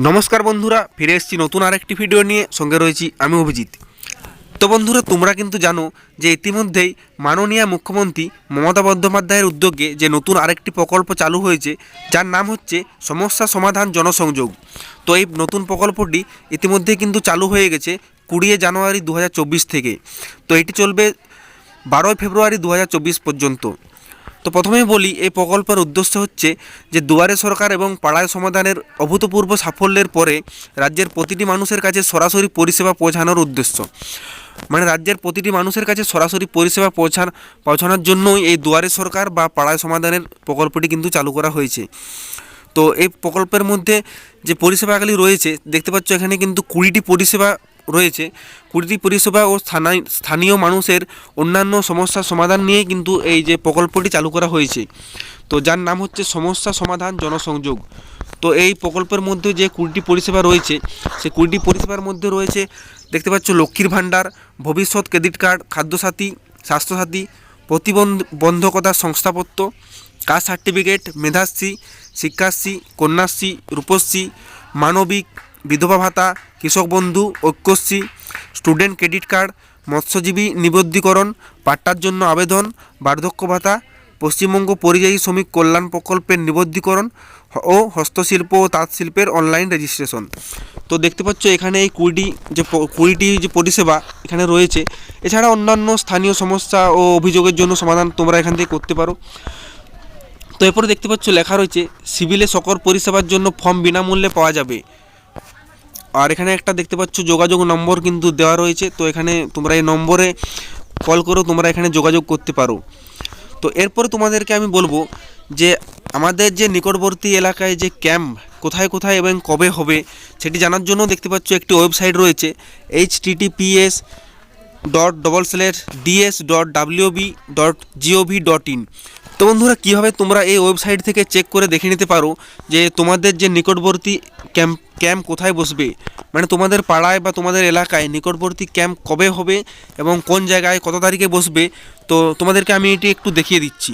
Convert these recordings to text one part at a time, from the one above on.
নমস্কার বন্ধুরা, ফিরে এসেছি নতুন আরেকটি ভিডিও নিয়ে। সঙ্গে রয়েছি আমি অভিজিৎ। তো বন্ধুরা, তোমরা কিন্তু জানো যে ইতিমধ্যেই মাননীয় মুখ্যমন্ত্রী মমতা বন্দ্যোপাধ্যায়ের উদ্যোগে যে নতুন আরেকটি প্রকল্প চালু হয়েছে, যার নাম হচ্ছে সমস্যা সমাধান জনসংযোগ। তো এই নতুন প্রকল্পটি ইতিমধ্যেই কিন্তু চালু হয়ে গেছে 20 জানুয়ারি 2024 থেকে। তো এটি চলবে 12 ফেব্রুয়ারি 2024 পর্যন্ত। তো প্রথমেই বলি, এই প্রকল্পের উদ্দেশ্য হচ্ছে যে দুয়ারে সরকার এবং পাড়ায় সমাধানের অভূতপূর্ব সাফল্যের পরে রাজ্যের প্রতিটি মানুষের কাছে সরাসরি পরিষেবা পৌঁছানোর উদ্দেশ্য। মানে রাজ্যের প্রতিটি মানুষের কাছে সরাসরি পরিষেবা পৌঁছানোর জন্যই এই দুয়ারে সরকার বা পাড়ায় সমাধানের প্রকল্পটি কিন্তু চালু করা হয়েছে। তো এই প্রকল্পের মধ্যে যে পরিষেবাগুলি রয়েছে দেখতে পাচ্ছ, এখানে কিন্তু 20টি পরিষেবা রয়েছে। 20টি পরিষেবা ও স্থানীয় মানুষের অন্যান্য সমস্যার সমাধান নিয়ে কিন্তু এই যে প্রকল্পটি চালু করা হয়েছে, তো যার নাম হচ্ছে সমস্যা সমাধান জনসংযোগ। তো এই প্রকল্পের মধ্যে যে 20টি পরিষেবা রয়েছে, সেই 20টি পরিষেবার মধ্যে রয়েছে দেখতে পাচ্ছ লক্ষ্মীর ভাণ্ডার, ভবিষ্যৎ ক্রেডিট কার্ড, খাদ্যসাথী, স্বাস্থ্যসাথী, প্রতিবন্ধকতার শংসাপত্র, কাস্ট সার্টিফিকেট, মেধাশ্রী, শিক্ষাশ্রী, কন্যাশ্রী, রূপশ্রী, মানবিক, বিধবা ভাতা, কৃষক বন্ধু, ঐক্যশ্রী, স্টুডেন্ট ক্রেডিট কার্ড, মৎস্যজীবী নিবদ্ধীকরণ, পাট্টার জন্য আবেদন, বার্ধক্য ভাতা, পশ্চিমবঙ্গ পরিযায়ী শ্রমিক কল্যাণ প্রকল্পের নিবদ্ধীকরণ ও হস্তশিল্প ও তাঁতশিল্পের অনলাইন রেজিস্ট্রেশন। তো দেখতে পাচ্ছ এখানে এই 20টি যে পরিষেবা এখানে রয়েছে। এছাড়া অন্যান্য স্থানীয় সমস্যা ও অভিযোগের জন্য সমাধান তোমরা এখান থেকে করতে পারো। তো এরপরে দেখতে পাচ্ছ লেখা রয়েছে সিভিলে সকল পরিষেবার জন্য ফর্ম বিনামূল্যে পাওয়া যাবে। আর এখানে একটা দেখতে পাচ্ছ যোগাযোগ নম্বর কিন্তু দেওয়া রয়েছে। তো এখানে তোমরা এই নম্বরে কল করেও তোমরা এখানে যোগাযোগ করতে পারো। তো এরপরে তোমাদেরকে আমি বলবো যে আমাদের যে নিকটবর্তী এলাকায় যে ক্যাম্প কোথায় কোথায় এবং কবে হবে সেটি জানার জন্য দেখতে পাচ্ছ একটি ওয়েবসাইট রয়েছে https://ds.wb.gov.in। তো বন্ধুরা, কীভাবে তোমরা এই ওয়েবসাইট থেকে চেক করে দেখে নিতে পারো যে তোমাদের যে নিকটবর্তী ক্যাম্প কোথায় বসবে, মানে তোমাদের পাড়ায় বা তোমাদের এলাকায় নিকটবর্তী ক্যাম্প কবে হবে এবং কোন জায়গায় কত তারিখে বসবে। তো তোমাদেরকে আমি এটি একটু দেখিয়ে দিচ্ছি।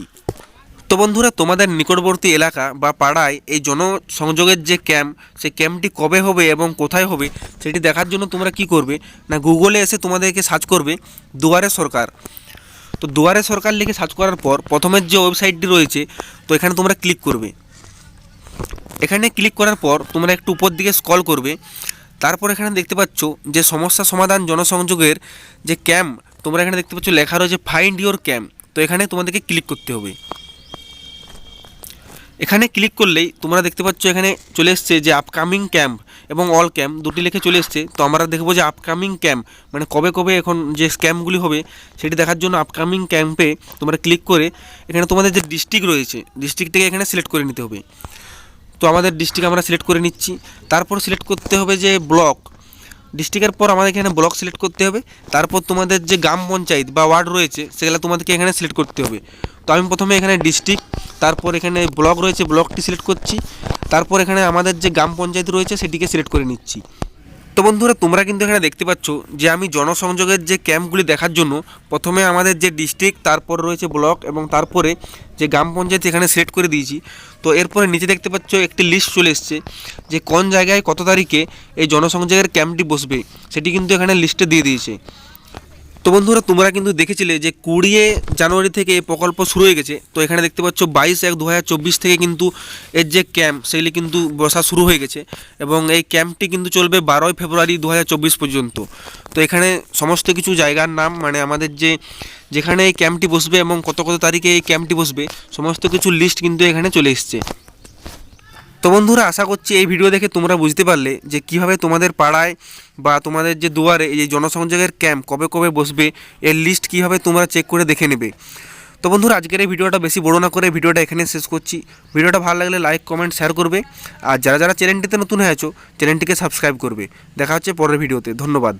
তো বন্ধুরা, তোমাদের নিকটবর্তী এলাকা বা পাড়ায় এই জনসংযোগের যে ক্যাম্প, সেই ক্যাম্পটি কবে হবে এবং কোথায় হবে সেটি দেখার জন্য তোমরা কি করবে না, গুগলে এসে তোমাদেরকে সার্চ করবে দুয়ারে সরকার। তো দুয়ারে সরকার লিখে সার্চ করার পর প্রথমের যে ওয়েবসাইটটি রয়েছে, তো এখানে তোমরা ক্লিক করবে। এখানে ক্লিক করার পর তোমরা একটু উপর দিকে স্ক্রল করবে। তারপর এখানে দেখতে পাচ্ছ যে সমস্যা সমাধান জনসংযোগের যে ক্যাম্প, তোমরা এখানে দেখতে পাচ্ছ লেখা রয়েছে ফাইন্ড ইওর ক্যাম্প। তো এখানে তোমাদেরকে ক্লিক করতে হবে। এখানে ক্লিক করলেই তোমরা দেখতে পাচ্ছ এখানে চলে এসছে যে আপকামিং ক্যাম্প এবং অল ক্যাম্প দুটি লিখে চলে এসছে। তো আমরা দেখবো যে আপকামিং ক্যাম্প মানে কবে কবে এখন যে ক্যাম্পগুলি হবে সেটি দেখার জন্য আপকামিং ক্যাম্পে তোমরা ক্লিক করে এখানে তোমাদের যে ডিস্ট্রিক্ট রয়েছে ডিস্ট্রিক্টটাকে এখানে সিলেক্ট করে নিতে হবে। তো আমাদের ডিস্ট্রিক্ট আমরা সিলেক্ট করে নিচ্ছি। তারপর সিলেক্ট করতে হবে যে ব্লক। ডিস্ট্রিক্টের পর আমাদের এখানে ব্লক সিলেক্ট করতে হবে। তারপর তোমাদের যে গ্রাম পঞ্চায়েত বা ওয়ার্ড রয়েছে সেগুলো তোমাদেরকে এখানে সিলেক্ট করতে হবে। তো আমি প্রথমে এখানে ডিস্ট্রিক্ট, তারপর এখানে ব্লক রয়েছে ব্লকটি সিলেক্ট করছি। তারপর এখানে আমাদের যে গ্রাম পঞ্চায়েত রয়েছে সেটিকে সিলেক্ট করে নিচ্ছি। তো বন্ধুরা, তোমরা কিন্তু এখানে দেখতে পাচ্ছ যে আমি জনসংযোগের যে ক্যাম্পগুলি দেখার জন্য প্রথমে আমাদের যে ডিস্ট্রিক্ট, তারপর রয়েছে ব্লক এবং তারপরে যে গ্রাম পঞ্চায়েত এখানে সিলেক্ট করে দিয়েছি। তো এরপরে নিচে দেখতে পাচ্ছ একটি লিস্ট চলে এসছে যে কোন জায়গায় কত তারিখে এই জনসংযোগের ক্যাম্পটি বসবে, সেটি কিন্তু এখানে লিস্টে দিয়ে দিয়েছে। তো বন্ধুরা, তোমরা কিন্তু দেখেছিলে যে 20 জানুয়ারি থেকে এই প্রকল্প শুরু হয়ে গেছে। তো এখানে দেখতে পাচ্ছ 22/1/2024 থেকে কিন্তু এর যে ক্যাম্প সেগুলি কিন্তু বসা শুরু হয়ে গেছে এবং এই ক্যাম্পটি কিন্তু চলবে 12 ফেব্রুয়ারি 2024 পর্যন্ত। তো এখানে সমস্ত কিছু জায়গার নাম, মানে আমাদের যেখানে এই ক্যাম্পটি বসবে এবং কত কত তারিখে এই ক্যাম্পটি বসবে সমস্ত কিছু লিস্ট কিন্তু এখানে চলে এসছে। তো বন্ধুরা, আশা করছি এই ভিডিও দেখে তোমরা বুঝতে পারলে যে কিভাবে তোমাদের পাড়ায় বা তোমাদের যে দুয়ারে এই জনসংযোগের ক্যাম্প কবে কবে বসবে এর লিস্ট কিভাবে তোমরা চেক করে দেখে নেবে। তো বন্ধুরা, আজকের এই ভিডিওটা বেশি বড় না করে ভিডিওটা এখানে শেষ করছি। ভিডিওটা ভালো লাগলে লাইক কমেন্ট শেয়ার করবে, আর যারা যারা চ্যানেলটিতে নতুন হয়ে আছো চ্যানেলটিকে সাবস্ক্রাইব করবে। দেখা হচ্ছে পরের ভিডিওতে। ধন্যবাদ।